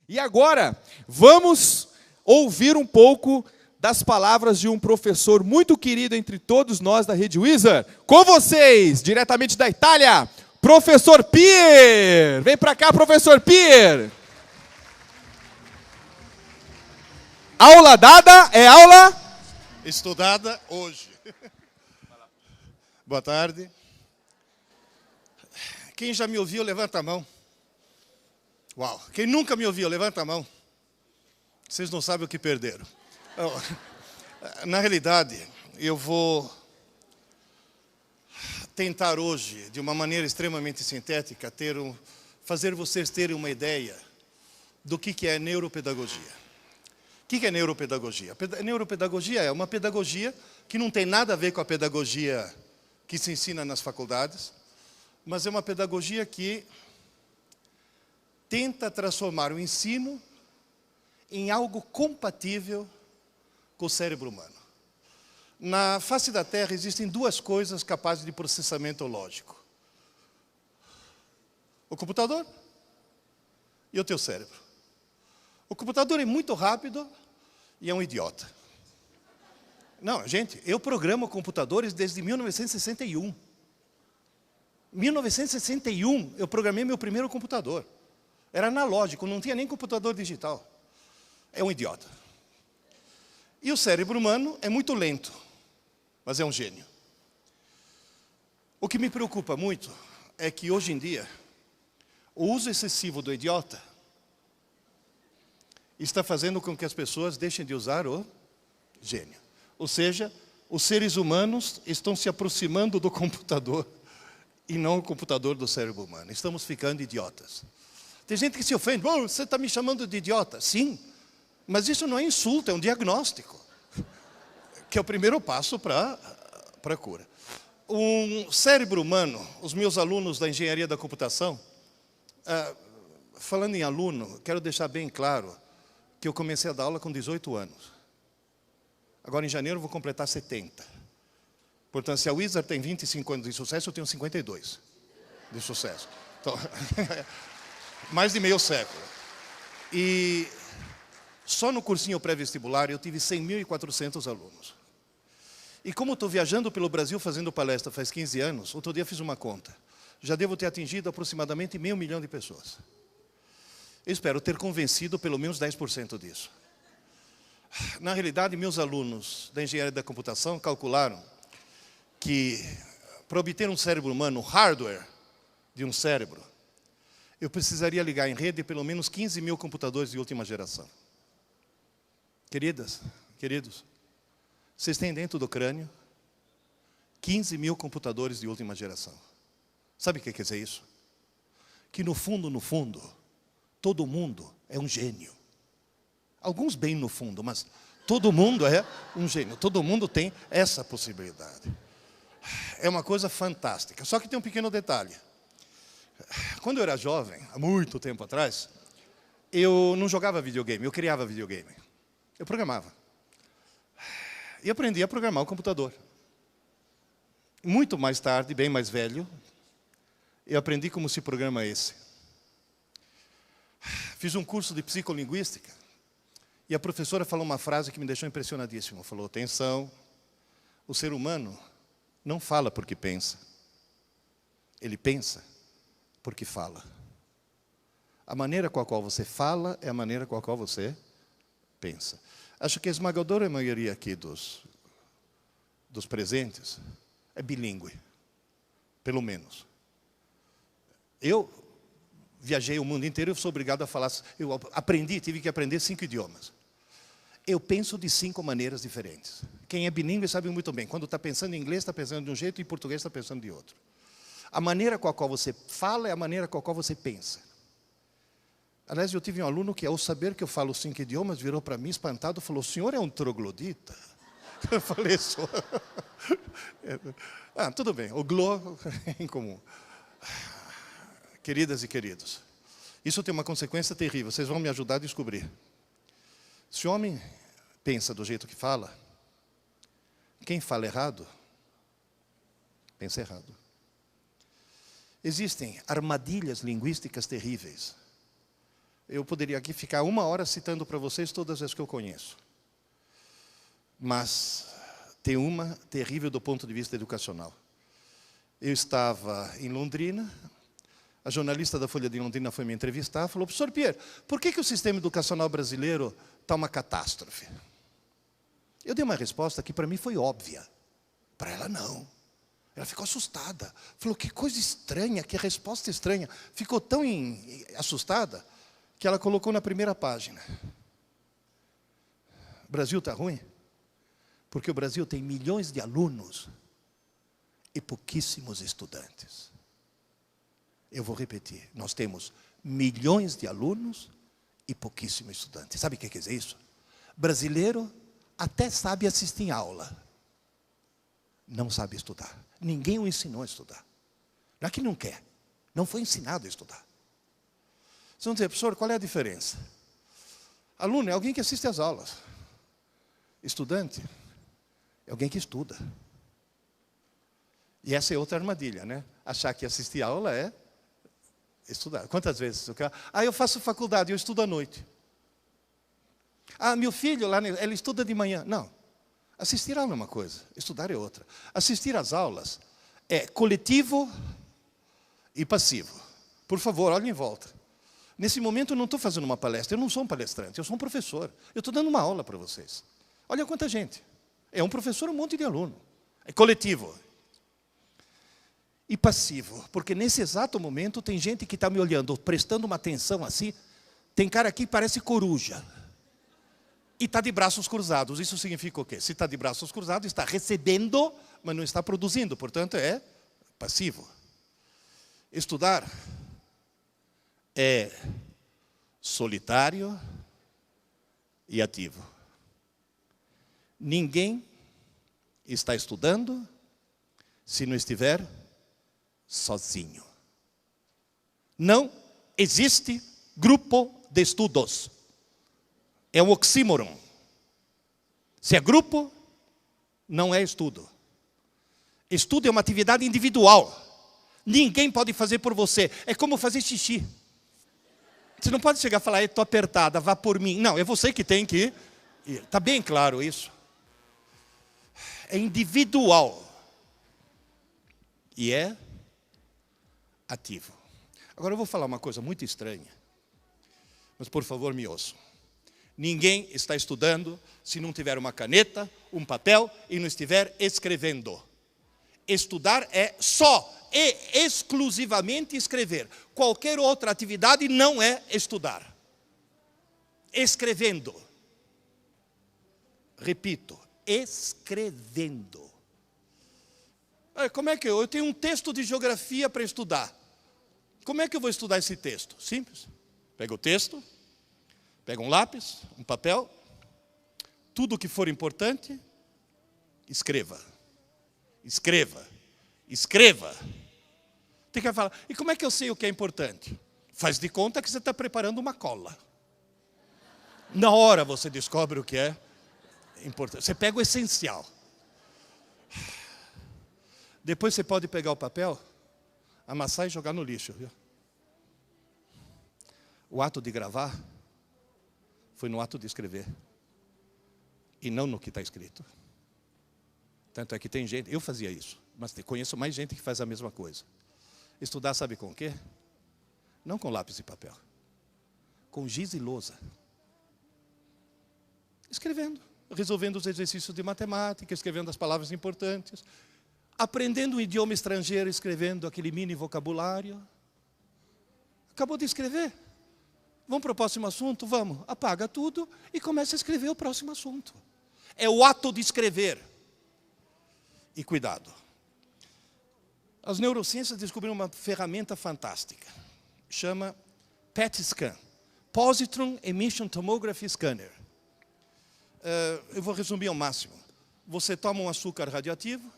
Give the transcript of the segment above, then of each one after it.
E agora, vamos ouvir um pouco das palavras de um professor muito querido entre todos nós da Rede Wizard. Com vocês, diretamente da Itália, professor Pier. Vem para cá, professor Pier. Aula dada é aula estudada hoje. Boa tarde. Quem já me ouviu, levanta a mão. Uau! Quem nunca me ouviu, levanta a mão. Vocês não sabem o que perderam. Na realidade, eu vou tentar hoje, de uma maneira extremamente sintética, fazer vocês terem uma ideia do que é neuropedagogia. O que é neuropedagogia? Neuropedagogia é uma pedagogia que não tem nada a ver com a pedagogia que se ensina nas faculdades, mas é uma pedagogia que tenta transformar o ensino em algo compatível com o cérebro humano. Na face da Terra existem duas coisas capazes de processamento lógico: o computador e o teu cérebro. O computador é muito rápido e é um idiota. Não, gente, eu programo computadores desde 1961. 1961 eu programei meu primeiro computador. Era analógico, não tinha nem computador digital. É um idiota. E o cérebro humano é muito lento, mas é um gênio. O que me preocupa muito é que hoje em dia o uso excessivo do idiota está fazendo com que as pessoas deixem de usar o gênio. Ou seja, os seres humanos estão se aproximando do computador e não o computador do cérebro humano. Estamos ficando idiotas. Tem gente que se ofende. Oh, você está me chamando de idiota. Sim, mas isso não é insulto, é um diagnóstico, que é o primeiro passo para a cura. Um cérebro humano, os meus alunos da engenharia da computação, falando em aluno, quero deixar bem claro que eu comecei a dar aula com 18 anos. Agora, em janeiro, eu vou completar 70. Portanto, se a Wizard tem 25 anos de sucesso, eu tenho 52 de sucesso. Então, mais de meio século. E só no cursinho pré-vestibular eu tive 100.400 alunos. E como estou viajando pelo Brasil fazendo palestra faz 15 anos, outro dia fiz uma conta. Já devo ter atingido aproximadamente 500 mil de pessoas. Eu espero ter convencido pelo menos 10% disso. Na realidade, meus alunos da engenharia da computação calcularam que para obter um cérebro humano, hardware de um cérebro, eu precisaria ligar em rede pelo menos 15 mil computadores de última geração. Queridas, queridos, vocês têm dentro do crânio 15 mil computadores de última geração. Sabe o que quer dizer isso? Que no fundo, todo mundo é um gênio. Alguns bem no fundo, mas todo mundo é um gênio. Todo mundo tem essa possibilidade. É uma coisa fantástica. Só que tem um pequeno detalhe. Quando eu era jovem, há muito tempo atrás, eu não jogava videogame, eu criava videogame. Eu programava. E aprendi a programar o computador. Muito mais tarde, bem mais velho, eu aprendi como se programa esse. Fiz um curso de psicolinguística e a professora falou uma frase que me deixou impressionadíssimo. Falou: atenção, o ser humano não fala porque pensa. Ele pensa porque fala. A maneira com a qual você fala é a maneira com a qual você pensa. Acho que a esmagadora maioria aqui dos presentes é bilíngue, pelo menos. Eu viajei o mundo inteiro, eu sou obrigado a falar, tive que aprender 5 idiomas. Eu penso de 5 maneiras diferentes. Quem é bilíngue sabe muito bem. Quando está pensando em inglês, está pensando de um jeito, e em português está pensando de outro. A maneira com a qual você fala é a maneira com a qual você pensa. Aliás, eu tive um aluno que, ao saber que eu falo 5 idiomas, virou para mim espantado e falou: o senhor é um troglodita? Eu falei: sou. Tudo bem, o glo é em comum. Queridas e queridos, isso tem uma consequência terrível, vocês vão me ajudar a descobrir. Se o homem pensa do jeito que fala, quem fala errado, pensa errado. Existem armadilhas linguísticas terríveis. Eu poderia aqui ficar 1 hora citando para vocês todas as que eu conheço. Mas tem uma terrível do ponto de vista educacional. Eu estava em Londrina, a jornalista da Folha de Londrina foi me entrevistar, falou, professor Pierre, por que o sistema educacional brasileiro está uma catástrofe? Eu dei uma resposta que para mim foi óbvia. Para ela não. Ela ficou assustada. Falou, que coisa estranha, que resposta estranha. Ficou tão assustada que ela colocou na primeira página. O Brasil está ruim? Porque o Brasil tem milhões de alunos e pouquíssimos estudantes. Eu vou repetir. Nós temos milhões de alunos e pouquíssimos estudantes. Sabe o que quer dizer isso? Brasileiro até sabe assistir aula. Não sabe estudar. Ninguém o ensinou a estudar. Não é que não quer. Não foi ensinado a estudar. Vocês vão dizer, professor, qual é a diferença? Aluno é alguém que assiste às aulas. Estudante é alguém que estuda. E essa é outra armadilha, né? Achar que assistir a aula é estudar. Quantas vezes? Eu faço faculdade, eu estudo à noite. Meu filho, lá, ele estuda de manhã. Não. Assistir a aula é uma coisa, estudar é outra. Assistir às aulas é coletivo e passivo. Por favor, olhem em volta. Nesse momento eu não estou fazendo uma palestra, eu não sou um palestrante, eu sou um professor. Eu estou dando uma aula para vocês. Olha quanta gente. É um professor, um monte de aluno. É coletivo. E passivo, porque nesse exato momento tem gente que está me olhando, prestando uma atenção assim. Tem cara aqui que parece coruja. E está de braços cruzados. Isso significa o quê? Se está de braços cruzados, está recebendo, mas não está produzindo. Portanto, é passivo. Estudar é solitário e ativo. Ninguém está estudando se não estiver sozinho. Não existe grupo de estudos. É um oxímoron. Se é grupo, não é estudo. Estudo é uma atividade individual. Ninguém pode fazer por você. É como fazer xixi. Você não pode chegar e falar, estou apertada, vá por mim. Não, é você que tem que ir. Está bem claro isso. É individual. E é ativo. Agora eu vou falar uma coisa muito estranha. Mas por favor me ouçam. Ninguém está estudando se não tiver uma caneta, um papel e não estiver escrevendo. Estudar é só e exclusivamente escrever. Qualquer outra atividade não é estudar. Escrevendo. Repito, escrevendo. Como é que eu tenho um texto de geografia para estudar? Como é que eu vou estudar esse texto? Simples. Pega o texto, pega um lápis, um papel, tudo que for importante, escreva. Escreva. Escreva. Tem que falar, e como é que eu sei o que é importante? Faz de conta que você está preparando uma cola. Na hora você descobre o que é importante. Você pega o essencial. Depois você pode pegar o papel, amassar e jogar no lixo. Viu? O ato de gravar foi no ato de escrever. E não no que está escrito. Tanto é que tem gente, eu fazia isso, mas conheço mais gente que faz a mesma coisa. Estudar sabe com o quê? Não com lápis e papel. Com giz e lousa. Escrevendo. Resolvendo os exercícios de matemática, escrevendo as palavras importantes. Aprendendo um idioma estrangeiro, escrevendo aquele mini vocabulário. Acabou de escrever. Vamos para o próximo assunto? Vamos. Apaga tudo e começa a escrever o próximo assunto. É o ato de escrever. E cuidado. As neurociências descobriram uma ferramenta fantástica. Chama PET Scan. Positron Emission Tomography Scanner. Eu vou resumir ao máximo. Você toma um açúcar radioativo.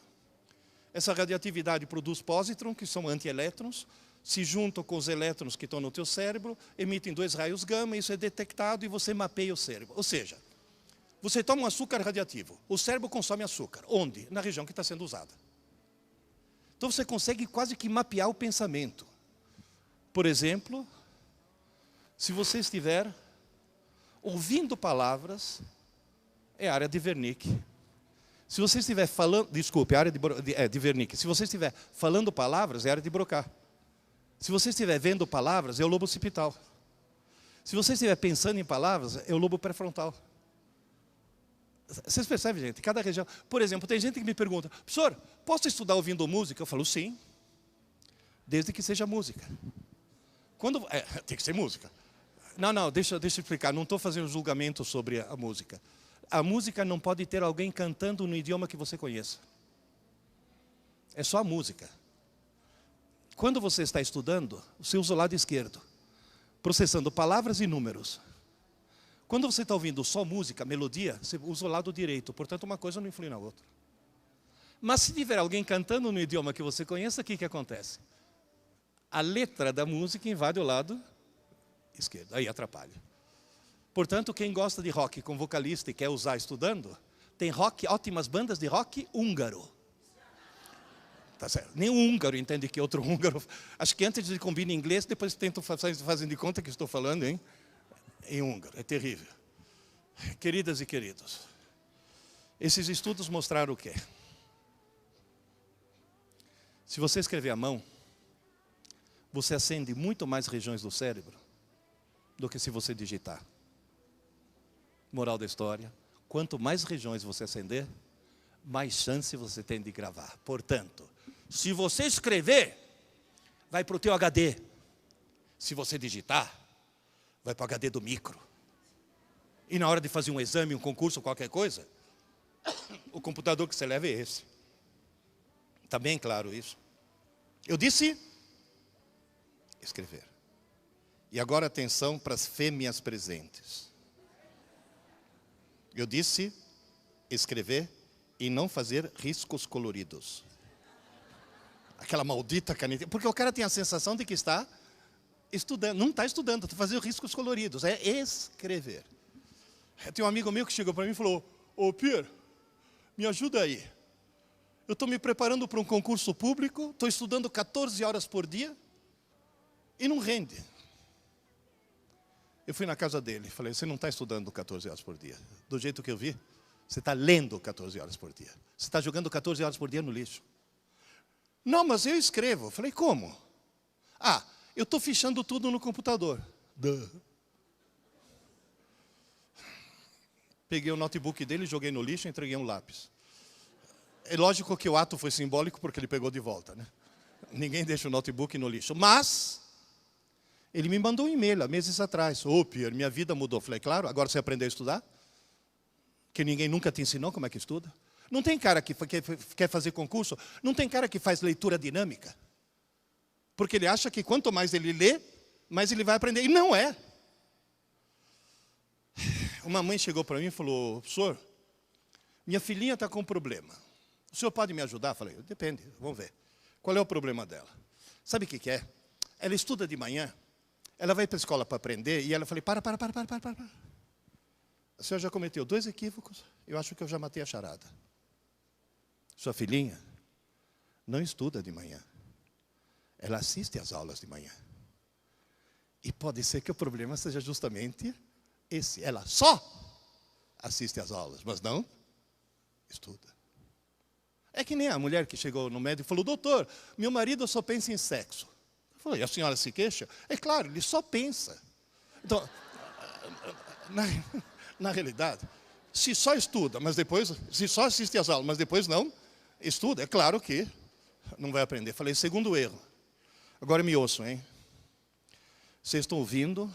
Essa radioatividade produz pósitron, que são antielétrons, se juntam com os elétrons que estão no teu cérebro, emitem 2 raios gama, isso é detectado e você mapeia o cérebro. Ou seja, você toma um açúcar radioativo, o cérebro consome açúcar. Onde? Na região que está sendo usada. Então você consegue quase que mapear o pensamento. Por exemplo, Se você estiver ouvindo palavras, é a área de Wernicke. Se você estiver falando, desculpe, a área de Wernicke. Se você estiver falando palavras, é a área de Broca. Se você estiver vendo palavras, é o lobo occipital. Se você estiver pensando em palavras, é o lobo pré-frontal. Vocês percebem, gente? Cada região. Por exemplo, tem gente que me pergunta: professor, posso estudar ouvindo música? Eu falo, sim, desde que seja música. Tem que ser música. Não, deixa eu explicar. Não estou fazendo julgamento sobre a música. A música não pode ter alguém cantando no idioma que você conheça. É só a música. Quando você está estudando, você usa o lado esquerdo, processando palavras e números. Quando você está ouvindo só música, melodia, você usa o lado direito. Portanto, uma coisa não influi na outra. Mas se tiver alguém cantando no idioma que você conheça, o que acontece? A letra da música invade o lado esquerdo. Aí atrapalha. Portanto, quem gosta de rock com vocalista e quer usar estudando, tem ótimas bandas de rock húngaro. Tá certo. Nem um húngaro entende que outro húngaro. Acho que antes de combina em inglês, depois tentam fazendo de conta que estou falando, hein? Em húngaro. É terrível. Queridas e queridos, esses estudos mostraram o quê? Se você escrever à mão, você acende muito mais regiões do cérebro do que se você digitar. Moral da história: quanto mais regiões você acender, mais chance você tem de gravar. Portanto, se você escrever, vai para o teu HD. Se você digitar, vai para o HD do micro. E na hora de fazer um exame, um concurso, qualquer coisa, o computador que você leva é esse. Está bem claro isso? Eu disse escrever. E agora atenção para as fêmeas presentes. Eu disse escrever e não fazer riscos coloridos. Aquela maldita caneta. Porque o cara tem a sensação de que está estudando. Não está estudando, está fazendo riscos coloridos. É escrever. Tem um amigo meu que chegou para mim e falou: ô Pierre, me ajuda aí. Eu estou me preparando para um concurso público, estou estudando 14 horas por dia e não rende. Eu fui na casa dele, falei: você não está estudando 14 horas por dia. Do jeito que eu vi, você está lendo 14 horas por dia. Você está jogando 14 horas por dia no lixo. Não, mas eu escrevo. Eu falei: como? Ah, eu estou fichando tudo no computador. Peguei o notebook dele, joguei no lixo e entreguei um lápis. É lógico que o ato foi simbólico porque ele pegou de volta, né? Ninguém deixa o notebook no lixo. Mas ele me mandou um e-mail há meses atrás: ô Pierre, minha vida mudou. Falei: claro, agora você aprendeu a estudar? Que ninguém nunca te ensinou como é que estuda? Não tem cara que quer fazer concurso, não tem cara que faz leitura dinâmica. Porque ele acha que quanto mais ele lê, mais ele vai aprender. E não é. Uma mãe chegou para mim e falou: professor, minha filhinha está com um problema. O senhor pode me ajudar? Falei: depende, vamos ver. Qual é o problema dela? Sabe o que é? Ela estuda de manhã, ela vai para a escola para aprender, e ela falei: para. A senhora já cometeu 2 equívocos, eu acho que eu já matei a charada. Sua filhinha não estuda de manhã. Ela assiste às aulas de manhã. E pode ser que o problema seja justamente esse. Ela só assiste às aulas, mas não estuda. É que nem a mulher que chegou no médico e falou: doutor, meu marido só pensa em sexo. Eu falei: e a senhora se queixa? É claro, ele só pensa. Então, na realidade, se só estuda, mas depois, se só assiste às aulas, mas depois não estuda, é claro que não vai aprender. Falei: segundo erro. Agora me ouçam, hein? Vocês estão ouvindo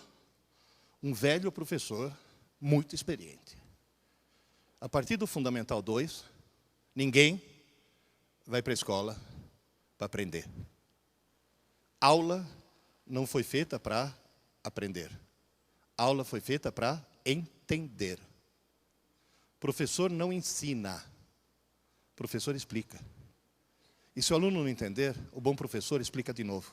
um velho professor muito experiente. A partir do Fundamental 2, ninguém vai para a escola para aprender. Aula não foi feita para aprender. Aula foi feita para entender. Professor não ensina. Professor explica. E se o aluno não entender, o bom professor explica de novo.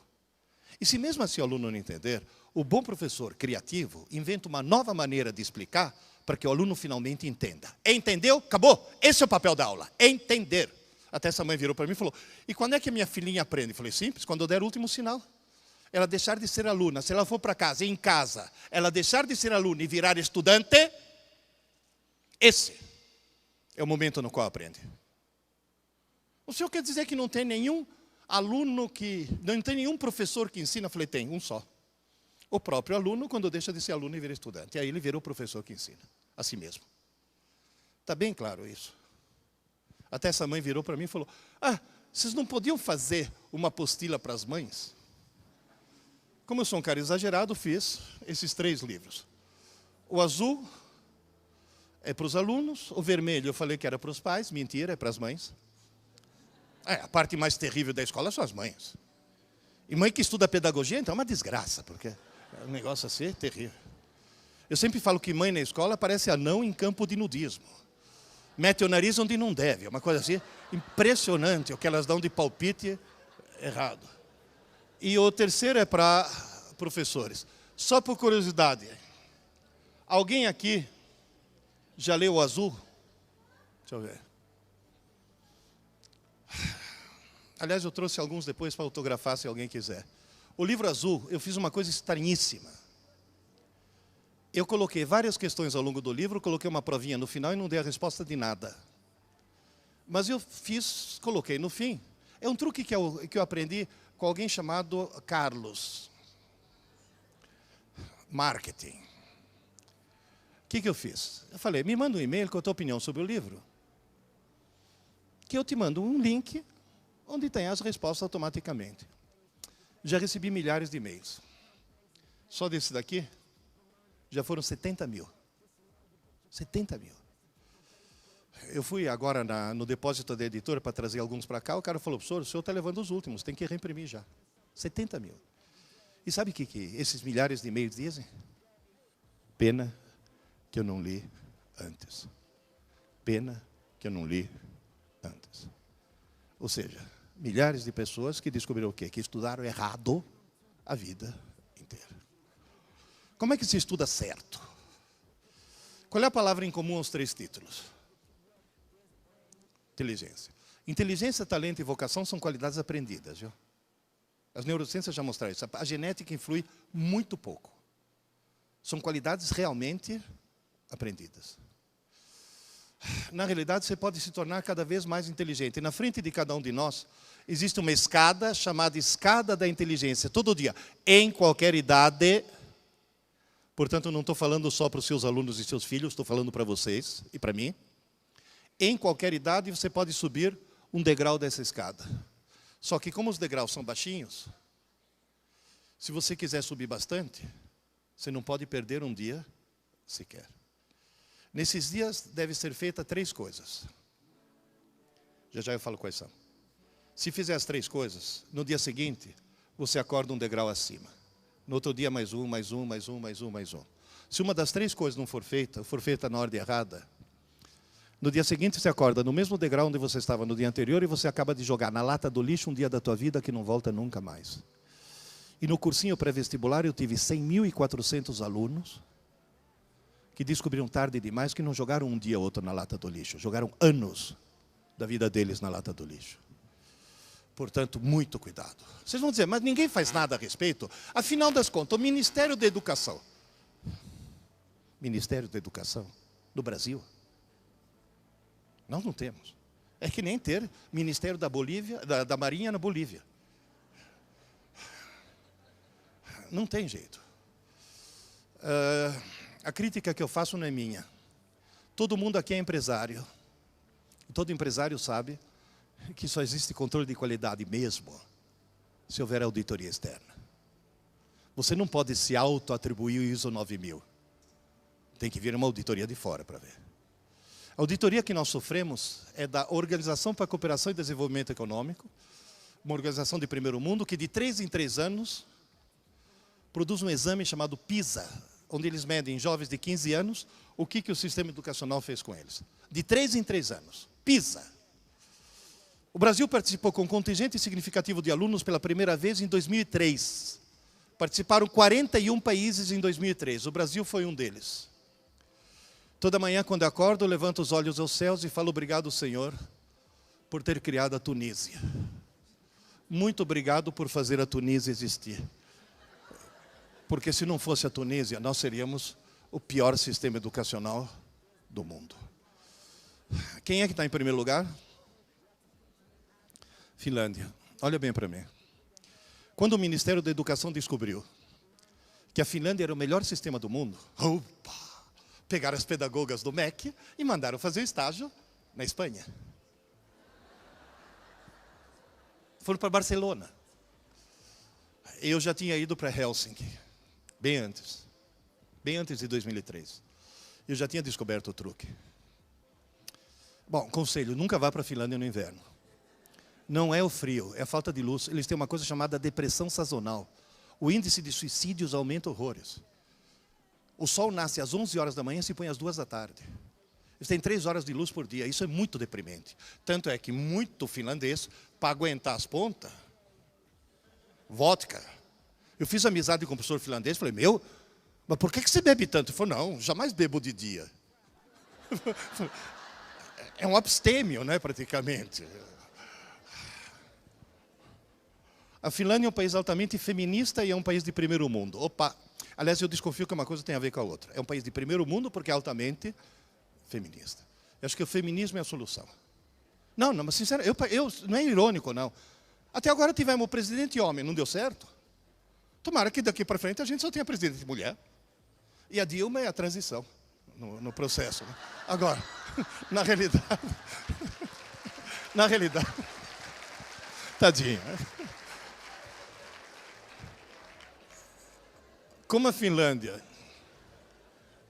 E se mesmo assim o aluno não entender, o bom professor criativo inventa uma nova maneira de explicar para que o aluno finalmente entenda. Entendeu? Acabou. Esse é o papel da aula. Entender. Até essa mãe virou para mim e falou: e quando é que a minha filhinha aprende? Eu falei: simples, quando eu der o último sinal. ela deixar de ser aluna, se ela for para casa, em casa, ela deixar de ser aluna e virar estudante, esse é o momento no qual aprende. O senhor quer dizer que não tem nenhum aluno não tem nenhum professor que ensina? Eu falei, tem, um só. O próprio aluno, quando deixa de ser aluno e vira estudante. E aí ele vira o professor que ensina, a si mesmo. Está bem claro isso. Até essa mãe virou para mim e falou, vocês não podiam fazer uma apostila para as mães? Como eu sou um cara exagerado, fiz esses 3 livros. O azul é para os alunos, o vermelho eu falei que era para os pais, mentira, é para as mães. A parte mais terrível da escola são as mães. E mãe que estuda pedagogia, então é uma desgraça, porque é um negócio assim terrível. Eu sempre falo que mãe na escola parece anão em campo de nudismo. Mete o nariz onde não deve, é uma coisa assim impressionante, o que elas dão de palpite errado. E o terceiro é para professores. Só por curiosidade, alguém aqui já leu o azul? Deixa eu ver. Aliás, eu trouxe alguns depois para autografar, se alguém quiser. O livro azul, eu fiz uma coisa estranhíssima. Eu coloquei várias questões ao longo do livro, coloquei uma provinha no final e não dei a resposta de nada. Mas eu coloquei no fim. É um truque que eu aprendi com alguém chamado Carlos. Marketing. O que eu fiz? Eu falei, me manda um e-mail com a tua opinião sobre o livro. Que eu te mando um link onde tem as respostas automaticamente. Já recebi milhares de e-mails. Só desse daqui, já foram 70 mil. 70 mil. Eu fui agora no depósito da editora para trazer alguns para cá, o cara falou, professor, o senhor está levando os últimos, tem que reimprimir já. 70 mil. E sabe o que esses milhares de e-mails dizem? Pena que eu não li antes. Pena que eu não li antes. Ou seja, milhares de pessoas que descobriram o quê? Que estudaram errado a vida inteira. Como é que se estuda certo? Qual é a palavra em comum aos 3 títulos? Inteligência. Inteligência, talento e vocação são qualidades aprendidas, viu? As neurociências já mostraram isso. A genética influi muito pouco. São qualidades realmente aprendidas. Na realidade, você pode se tornar cada vez mais inteligente. E na frente de cada um de nós, existe uma escada chamada escada da inteligência. Todo dia, em qualquer idade. Portanto, não estou falando só para os seus alunos e seus filhos, estou falando para vocês e para mim. Em qualquer idade, você pode subir um degrau dessa escada. Só que como os degraus são baixinhos, se você quiser subir bastante, você não pode perder um dia sequer. Nesses dias, deve ser feita 3 coisas. Já eu falo quais são. Se fizer as 3 coisas, no dia seguinte, você acorda um degrau acima. No outro dia, mais um, mais um, mais um, mais um, mais um. Se uma das 3 coisas não for feita na ordem errada, no dia seguinte você acorda no mesmo degrau onde você estava no dia anterior e você acaba de jogar na lata do lixo um dia da tua vida que não volta nunca mais. E no cursinho pré-vestibular eu tive 100.400 alunos que descobriram tarde demais que não jogaram um dia ou outro na lata do lixo, jogaram anos da vida deles na lata do lixo. Portanto, muito cuidado. Vocês vão dizer, mas ninguém faz nada a respeito? Afinal das contas, o Ministério da Educação. Ministério da Educação do Brasil. Nós não temos. É que nem ter Ministério da Bolívia, da Marinha na Bolívia. Não tem jeito. A crítica que eu faço não é minha. Todo mundo aqui é empresário. Todo empresário sabe que só existe controle de qualidade mesmo se houver auditoria externa. Você não pode se auto-atribuir o ISO 9000. Tem que vir uma auditoria de fora para ver. A auditoria que nós sofremos é da Organização para a Cooperação e Desenvolvimento Econômico, uma organização de primeiro mundo que de 3 em 3 anos produz um exame chamado PISA, onde eles medem jovens de 15 anos o que o sistema educacional fez com eles. De 3 em 3 anos. PISA. O Brasil participou com um contingente significativo de alunos pela primeira vez em 2003. Participaram 41 países em 2003. O Brasil foi um deles. Toda manhã, quando eu acordo, eu levanto os olhos aos céus e falo obrigado, Senhor, por ter criado a Tunísia. Muito obrigado por fazer a Tunísia existir. Porque se não fosse a Tunísia, nós seríamos o pior sistema educacional do mundo. Quem é que está em primeiro lugar? Finlândia. Olha bem para mim. Quando o Ministério da Educação descobriu que a Finlândia era o melhor sistema do mundo, opa, pegaram as pedagogas do MEC e mandaram fazer estágio na Espanha. Foram para Barcelona. Eu já tinha ido para Helsinki, bem antes de 2003. Eu já tinha descoberto o truque. Bom, conselho, nunca vá para a Finlândia no inverno. Não é o frio, é a falta de luz. Eles têm uma coisa chamada depressão sazonal. O índice de suicídios aumenta horrores. O sol nasce às 11 horas da manhã e se põe às 2 da tarde. Eles têm 3 horas de luz por dia. Isso é muito deprimente. Tanto é que muito finlandês, para aguentar as pontas, vodka. Eu fiz amizade com um professor finlandês, falei, mas por que você bebe tanto? Ele falou, não, jamais bebo de dia. É um abstêmio, né, praticamente. A Finlândia é um país altamente feminista e é um país de primeiro mundo. Opa! Aliás, eu desconfio que uma coisa tem a ver com a outra. É um país de primeiro mundo porque é altamente feminista. Eu acho que o feminismo é a solução. Não, mas sinceramente, não é irônico, não. Até agora tivemos o presidente homem, não deu certo? Tomara que daqui para frente a gente só tenha presidente mulher. E a Dilma é a transição no processo. Né? Agora, na realidade, tadinho. Como a Finlândia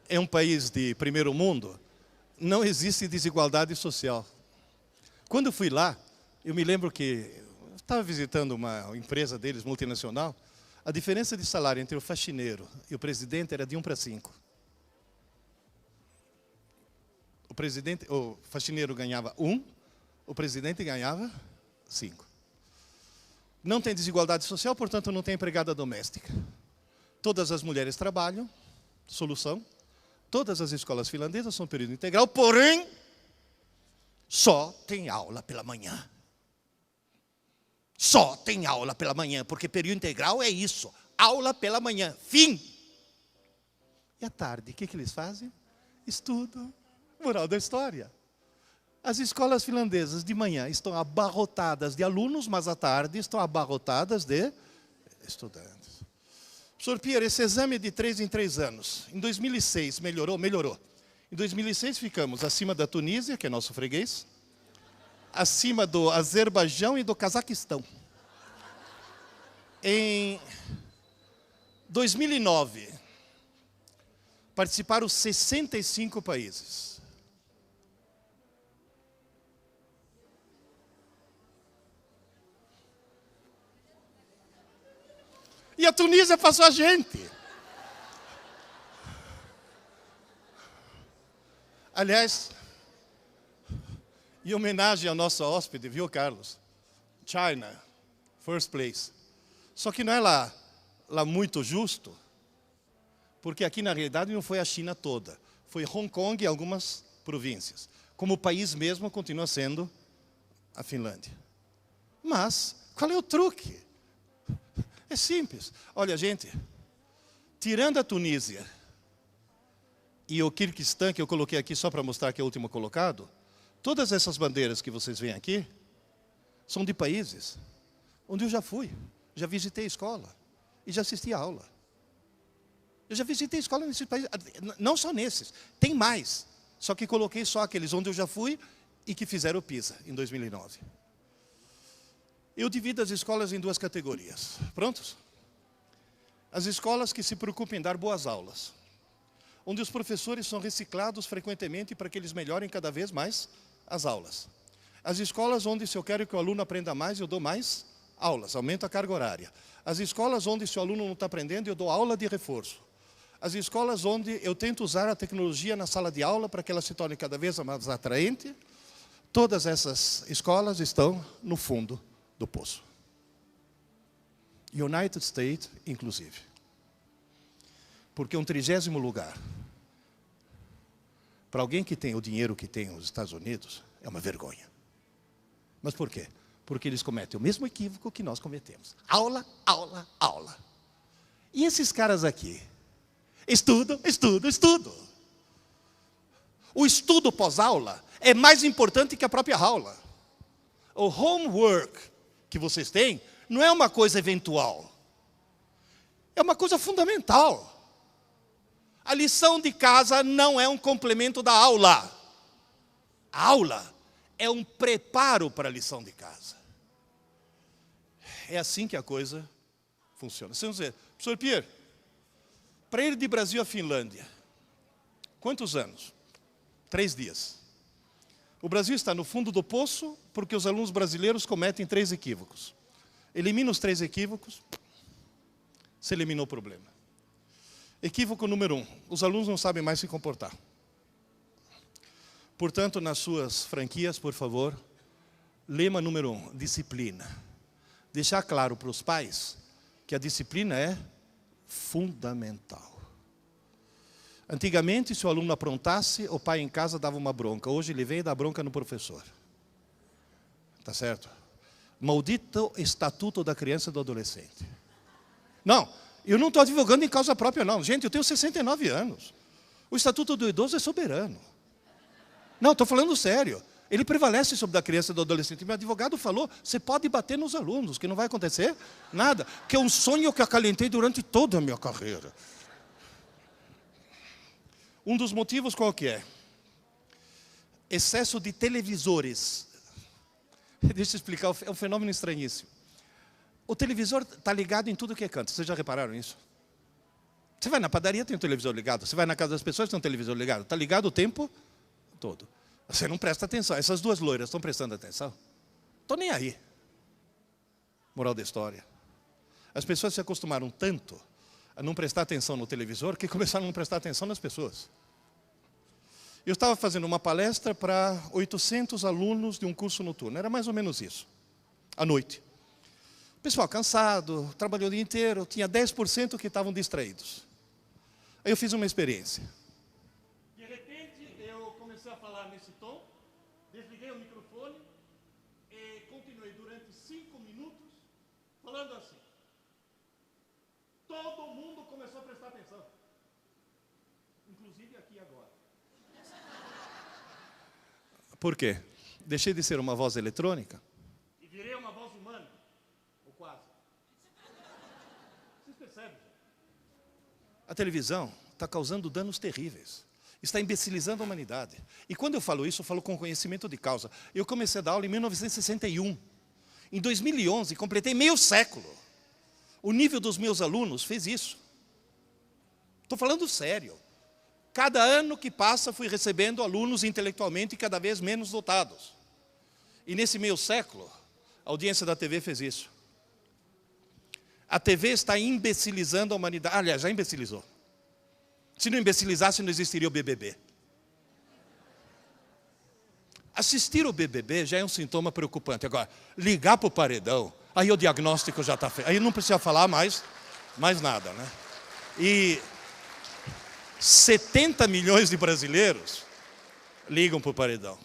é um país de primeiro mundo, não existe desigualdade social. Quando eu fui lá, eu me lembro que estava visitando uma empresa deles, multinacional, a diferença de salário entre o faxineiro e o presidente era de 1 para 5. O faxineiro ganhava 1, o presidente ganhava 5. Não tem desigualdade social, portanto não tem empregada doméstica. Todas as mulheres trabalham, solução. Todas as escolas finlandesas são período integral, porém, só tem aula pela manhã. Só tem aula pela manhã, porque período integral é isso. Aula pela manhã, fim. E à tarde, o que eles fazem? Estudam. Moral da história. As escolas finlandesas de manhã estão abarrotadas de alunos, mas à tarde estão abarrotadas de estudantes. Professor Pierre, esse exame é de 3 em 3 anos. Em 2006, melhorou? Melhorou. Em 2006 ficamos acima da Tunísia, que é nosso freguês, acima do Azerbaijão e do Cazaquistão. Em 2009, participaram 65 países. E a Tunísia passou a gente. Aliás, em homenagem ao nosso hóspede, viu, Carlos? China, first place. Só que não é lá muito justo, porque aqui na realidade não foi a China toda. Foi Hong Kong e algumas províncias. Como o país mesmo continua sendo a Finlândia. Mas, qual é o truque? É simples. Olha, gente, tirando a Tunísia e o Quirguistão, que eu coloquei aqui só para mostrar que é o último colocado, todas essas bandeiras que vocês veem aqui são de países onde eu já fui, já visitei a escola e já assisti a aula. Eu já visitei a escola nesses países, não só nesses, tem mais. Só que coloquei só aqueles onde eu já fui e que fizeram o PISA em 2009. Eu divido as escolas em 2 categorias. Prontos? As escolas que se preocupam em dar boas aulas, onde os professores são reciclados frequentemente para que eles melhorem cada vez mais as aulas. As escolas onde, se eu quero que o aluno aprenda mais, eu dou mais aulas, aumento a carga horária. As escolas onde, se o aluno não está aprendendo, eu dou aula de reforço. As escolas onde eu tento usar a tecnologia na sala de aula para que ela se torne cada vez mais atraente. Todas essas escolas estão no fundo do poço. United States, inclusive. Porque um 30º lugar, para alguém que tem o dinheiro que tem os Estados Unidos, é uma vergonha. Mas por quê? Porque eles cometem o mesmo equívoco que nós cometemos. Aula, aula, aula. E esses caras aqui? Estudo, estudo, estudo. O estudo pós-aula é mais importante que a própria aula. O homework que vocês têm não é uma coisa eventual. É uma coisa fundamental. A lição de casa não é um complemento da aula. A aula é um preparo para a lição de casa. É assim que a coisa funciona. Vocês vão dizer, professor Pierre, para ir de Brasil à Finlândia, quantos anos? 3 dias. O Brasil está no fundo do poço porque os alunos brasileiros cometem 3 equívocos. Elimina os 3 equívocos, se eliminou o problema. Equívoco número 1, os alunos não sabem mais se comportar. Portanto, nas suas franquias, por favor, lema número 1, disciplina. Deixar claro para os pais que a disciplina é fundamental. Antigamente, se o aluno aprontasse, o pai em casa dava uma bronca. Hoje ele vem e dá bronca no professor. Tá certo? Maldito estatuto da criança e do adolescente. Não, eu não estou advogando em causa própria, não. Gente, eu tenho 69 anos. O estatuto do idoso é soberano. Não, estou falando sério. Ele prevalece sobre a criança e do adolescente. Meu advogado falou, você pode bater nos alunos, que não vai acontecer nada. Que é um sonho que eu acalentei durante toda a minha carreira. Um dos motivos qual que é? Excesso de televisores. Deixa eu explicar, é um fenômeno estranhíssimo. O televisor está ligado em tudo que é canto. Vocês já repararam isso? Você vai na padaria, tem um televisor ligado. Você vai na casa das pessoas, tem um televisor ligado. Está ligado o tempo todo. Você não presta atenção. Essas 2 loiras estão prestando atenção? Estou nem aí. Moral da história. As pessoas se acostumaram tanto a não prestar atenção no televisor que começaram a não prestar atenção nas pessoas. Eu estava fazendo uma palestra para 800 alunos de um curso noturno. Era mais ou menos isso. À noite. O pessoal cansado, trabalhou o dia inteiro, tinha 10% que estavam distraídos. Aí eu fiz uma experiência. De repente, eu comecei a falar nesse tom, desliguei o microfone e continuei durante 5 minutos falando assim. Todo mundo começou a prestar atenção. Inclusive aqui agora. Por quê? Deixei de ser uma voz eletrônica e virei uma voz humana. Ou quase. Vocês percebem? A televisão está causando danos terríveis. Está imbecilizando a humanidade. E quando eu falo isso, eu falo com conhecimento de causa. Eu comecei a dar aula em 1961. Em 2011, completei meio século. O nível dos meus alunos fez isso. Estou falando sério. Cada ano que passa, fui recebendo alunos intelectualmente cada vez menos dotados. E nesse meio século, a audiência da TV fez isso. A TV está imbecilizando a humanidade. Aliás, já imbecilizou. Se não imbecilizasse, não existiria o BBB. Assistir o BBB já é um sintoma preocupante. Agora, ligar para o paredão, aí o diagnóstico já está feito. Aí não precisa falar mais nada, né? E 70 milhões de brasileiros ligam para o paredão.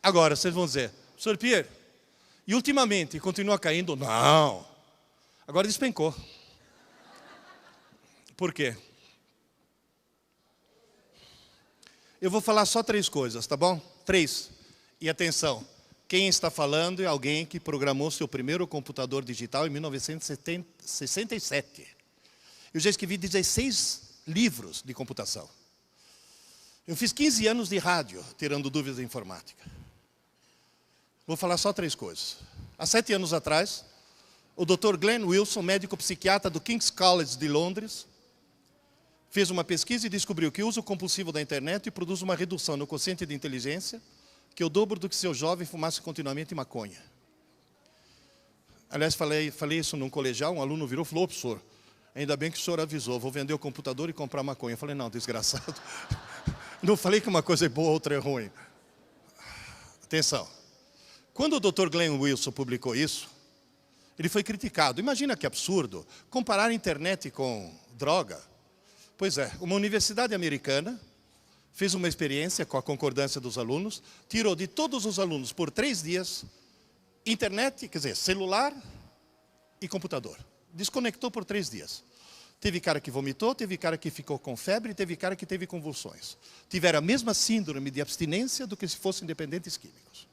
Agora, vocês vão dizer, Sr. Pierre, e ultimamente continua caindo? Não. Agora despencou. Por quê? Eu vou falar só 3 coisas, tá bom? 3. E atenção, quem está falando é alguém que programou seu primeiro computador digital em 1967. Eu já escrevi 16 livros de computação. Eu fiz 15 anos de rádio, tirando dúvidas de informática. Vou falar só 3 coisas. Há 7 anos atrás, o Dr. Glenn Wilson, médico psiquiatra do King's College de Londres, fez uma pesquisa e descobriu que o uso compulsivo da internet produz uma redução no quociente de inteligência, que é o dobro do que se o jovem fumasse continuamente maconha. Aliás, falei isso num colegial, um aluno virou e falou, professor, ainda bem que o senhor avisou, vou vender o computador e comprar maconha. Eu falei, não, desgraçado. Não falei que uma coisa é boa, outra é ruim. Atenção. Quando o Dr. Glenn Wilson publicou isso, ele foi criticado. Imagina que absurdo comparar a internet com droga. Pois é, uma universidade americana fez uma experiência com a concordância dos alunos, tirou de todos os alunos por 3 dias internet, quer dizer, celular e computador. desconectou por 3 dias. Teve cara que vomitou, teve cara que ficou com febre, teve cara que teve convulsões. Tiveram a mesma síndrome de abstinência do que se fossem dependentes químicos.